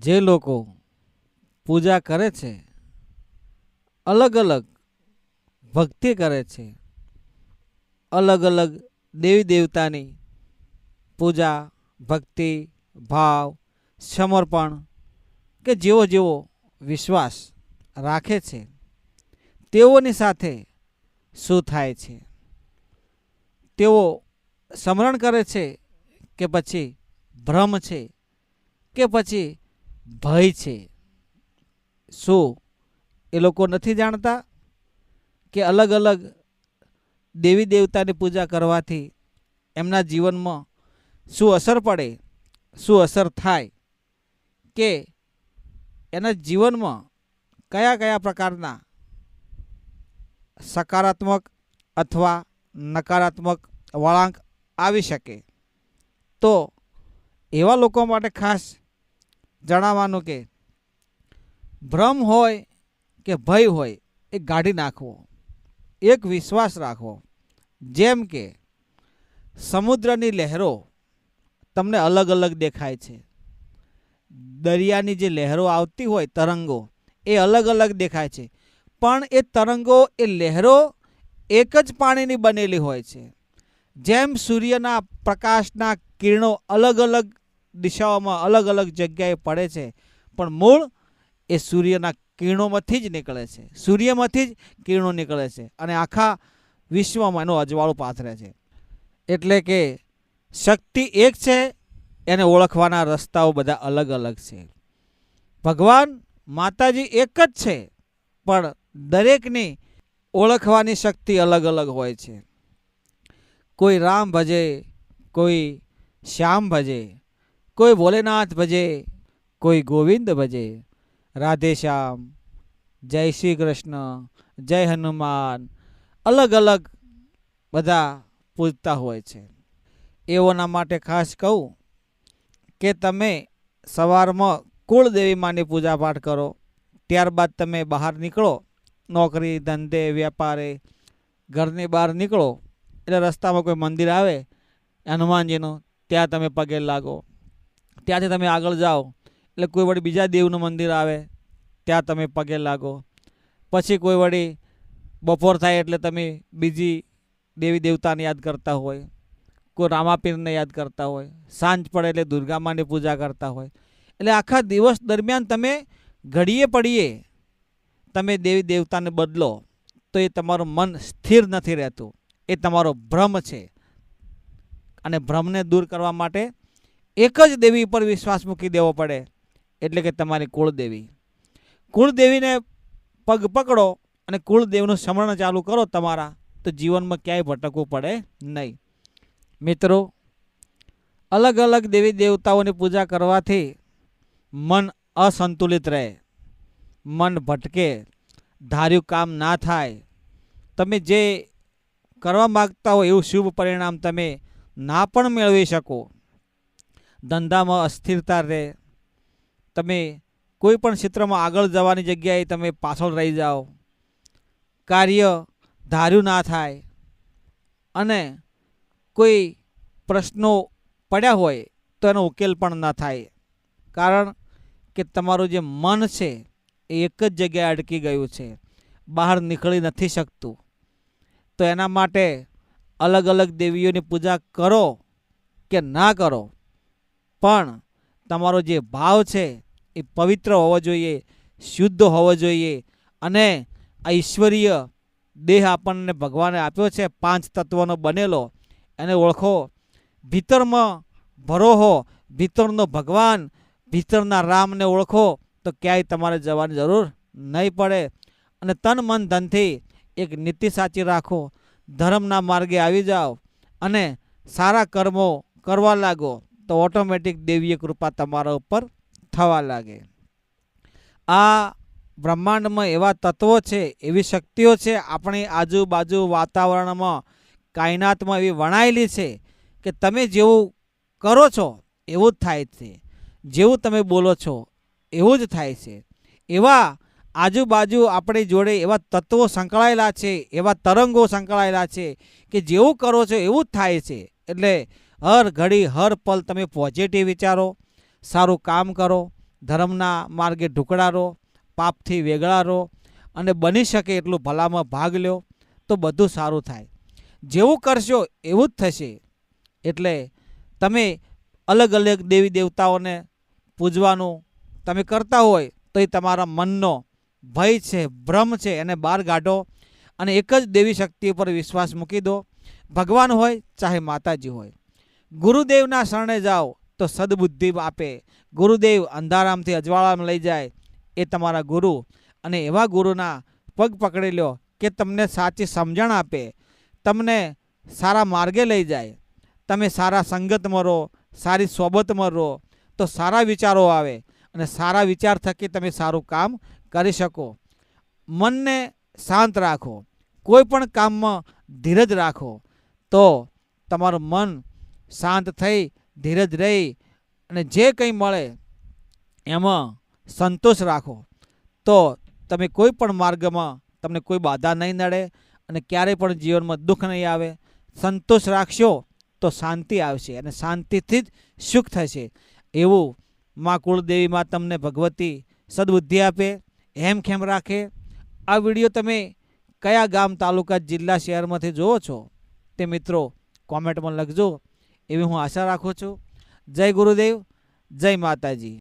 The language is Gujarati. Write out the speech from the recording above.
જે લોકો પૂજા કરે છે, અલગ અલગ ભક્તિ કરે છે, અલગ અલગ દેવી દેવતાની પૂજા, ભક્તિ, ભાવ, સમર્પણ કે જેવો જેવો વિશ્વાસ રાખે છે, તેઓની સાથે શું થાય છે? તેઓ સ્મરણ કરે છે કે પછી ભ્રમ છે કે પછી ભય છે? શું એ લોકો નથી જાણતા કે અલગ અલગ દેવી દેવતાની પૂજા કરવાથી એમના જીવનમાં શું અસર પડે, શું અસર થાય, કે એના જીવનમાં કયા કયા પ્રકારના સકારાત્મક અથવા નકારાત્મક વળાંક આવી શકે? તો એવા લોકો માટે ખાસ જણાવવાનું કે ભ્રમ હોય કે ભય હોય એ કાઢી નાખવો, એક વિશ્વાસ રાખવો. જેમ કે સમુદ્રની લહેરો તમને અલગ અલગ દેખાય છે, દરિયાની જે લહેરો આવતી હોય, તરંગો, એ અલગ અલગ દેખાય છે, પણ એ તરંગો, એ લહેરો એક જ પાણીની બનેલી હોય છે. જેમ સૂર્યના પ્રકાશના કિરણો અલગ અલગ દિશાઓમાં અલગ અલગ જગ્યાએ પડે છે, પણ મૂળ એ સૂર્યના કિરણોમાંથી જ નીકળે છે, સૂર્યમાંથી જ કિરણો નીકળે છે અને આખા વિશ્વમાં એનું અજવાળું પાથરે છે. એટલે કે શક્તિ એક છે, એને ઓળખવાના રસ્તાઓ બધા અલગ અલગ છે. ભગવાન માતાજી એક જ છે, પણ દરેકની ઓળખવાની શક્તિ અલગ અલગ હોય છે. કોઈ રામ ભજે, કોઈ શ્યામ ભજે, કોઈ ભોલેનાથ ભજે, કોઈ ગોવિંદ ભજે. રાધે શ્યામ, જય શ્રી કૃષ્ણ, જય હનુમાન, અલગ અલગ બધા પૂજતા હોય છે. એઓના માટે ખાસ કહું કે તમે સવારમાં કુળદેવી માની પૂજા પાઠ કરો, ત્યારબાદ તમે બહાર નીકળો, નોકરી ધંધે વેપારે, ઘરની બહાર નીકળો એટલે રસ્તામાં કોઈ મંદિર આવે હનુમાનજીનું, ત્યાં તમે પગે લાગો. ત્યાંથી તમે આગળ જાઓ એટલે કોઈ વળી બીજા દેવનું મંદિર આવે, ત્યાં તમે પગે લાગો. પછી કોઈ વળી બપોર થાય એટલે તમે બીજી દેવી દેવતાને યાદ કરતા હોય, કોઈ રામાપીરને યાદ કરતા હોય, સાંજ પડે એટલે દુર્ગામાની પૂજા કરતા હોય. એટલે આખા દિવસ દરમિયાન તમે ઘડીએ પડીએ તમે દેવી દેવતાને બદલો તો એ તમારું મન સ્થિર નથી રહેતું, એ તમારો ભ્રમ છે. અને ભ્રમને દૂર કરવા માટે એક જ દેવી પર વિશ્વાસ મૂકી દેવો પડે, એટલે કે તમારી કુળદેવી. કુળદેવીને પગ પકડો અને કુળદેવનું સ્મરણ ચાલુ કરો તમારા, તો જીવનમાં ક્યાંય ભટકવું પડે નહીં. મિત્રો, અલગ અલગ દેવી દેવતાઓની પૂજા કરવાથી મન અસંતુલિત રહે, મન ભટકે, ધાર્યું કામ ના થાય, તમે જે કરવા માગતા હો એવું શુભ પરિણામ તમે ના પણ મેળવી શકો, ધંધામાં અસ્થિરતા રહે, તમે કોઈ પણ ક્ષેત્રમાં આગળ જવાની જગ્યાએ તમે પાછળ રહી જાઓ, કાર્ય ધાર્યું ના થાય, અને કોઈ પ્રશ્નો પડ્યા હોય તો એનો ઉકેલ પણ ન થાય. કારણ કે તમારું જે મન છે એ એક જ જગ્યાએ અટકી ગયું છે, બહાર નીકળી નથી શકતું. તો એના માટે અલગ અલગ દેવીઓની પૂજા કરો કે ના કરો, પણ તમારો જે ભાવ છે એ પવિત્ર હોવો જોઈએ, શુદ્ધ હોવો જોઈએ. અને આ ઈશ્વરીય દેહ આપણને ભગવાને આપ્યો છે, 5 તત્વોનો બનેલો, એને ઓળખો, ભીતરમાં ભરોહો, ભીતરનો ભગવાન, ભીતરના રામને ઓળખો, તો ક્યાંય તમારે જવાની જરૂર નહીં પડે. અને તન મન ધનથી એક નીતિ સાચી રાખો, ધર્મના માર્ગે આવી જાઓ અને સારા કર્મો કરવા લાગો, તો ઓટોમેટિક દેવીય કૃપા તમારા ઉપર થવા લાગે. આ બ્રહ્માંડમાં એવા તત્વો છે, એવી શક્તિઓ છે, આપણી આજુબાજુ વાતાવરણમાં, કાયનાતમાં એવી વણાયેલી છે કે તમે જેવું કરો છો એવું જ થાય છે, જેવું તમે બોલો છો એવું જ થાય છે. એવા આજુબાજુ આપણી જોડે એવા તત્વો સંકળાયેલા છે, એવા તરંગો સંકળાયેલા છે કે જેવું કરો છો એવું જ થાય છે. એટલે હર ઘડી હર પલ તમે પોઝિટિવ વિચારો, સારું કામ કરો, ધર્મના માર્ગે ઢુકડા રહો, પાપથી વેગળા રહો અને બની શકે એટલું ભલામાં ભાગ લ્યો તો બધું સારું થાય. જેવું કરશો એવું જ થશે. એટલે તમે અલગ અલગ દેવી દેવતાઓને પૂજવાનું તમે કરતા હોય તો એ તમારા મનનો ભય છે, ભ્રમ છે, એને બહાર કાઢો અને એક જ દેવી શક્તિ ઉપર વિશ્વાસ મૂકી દો. ભગવાન હોય ચાહે માતાજી હોય. ગુરુદેવના શરણે જાઓ તો સદબુદ્ધિ આપે. ગુરુદેવ અંધારામથી અજવાળામાં લઈ જાય એ તમારા ગુરુ, અને એવા ગુરુના પગ પકડી લો કે તમને સાચી સમજણ આપે, તમને સારા માર્ગે લઈ જાય. તમે સારા સંગતમાં રહો, સારી સોબતમાં રહો તો સારા વિચારો આવે અને સારા વિચાર થકી તમે સારું કામ કરી શકો. મનને શાંત રાખો, કોઈ પણ કામમાં ધીરજ રાખો તો તમારું મન શાંત થઈ ધીરજ રહી અને જે કંઈ મળે એમાં સંતોષ રાખો તો તમે કોઈ પણ માર્ગમાં તમને કોઈ બાધા નહીં નડે અને ક્યારેય પણ જીવનમાં દુઃખ નહીં આવે. સંતોષ રાખશો તો શાંતિ આવશે અને શાંતિથી જ સુખ થશે. એવું મા કુળદેવીમાં તમને ભગવતી સદબુદ્ધિ આપે, હેમખેમ રાખે. આ વિડીયો તમે કયા ગામ, તાલુકા, જિલ્લા, શહેરમાંથી જુઓ છો તે મિત્રો કોમેન્ટમાં લખજો એવી હું આશા રાખું છું. જય ગુરુદેવ, જય માતાજી.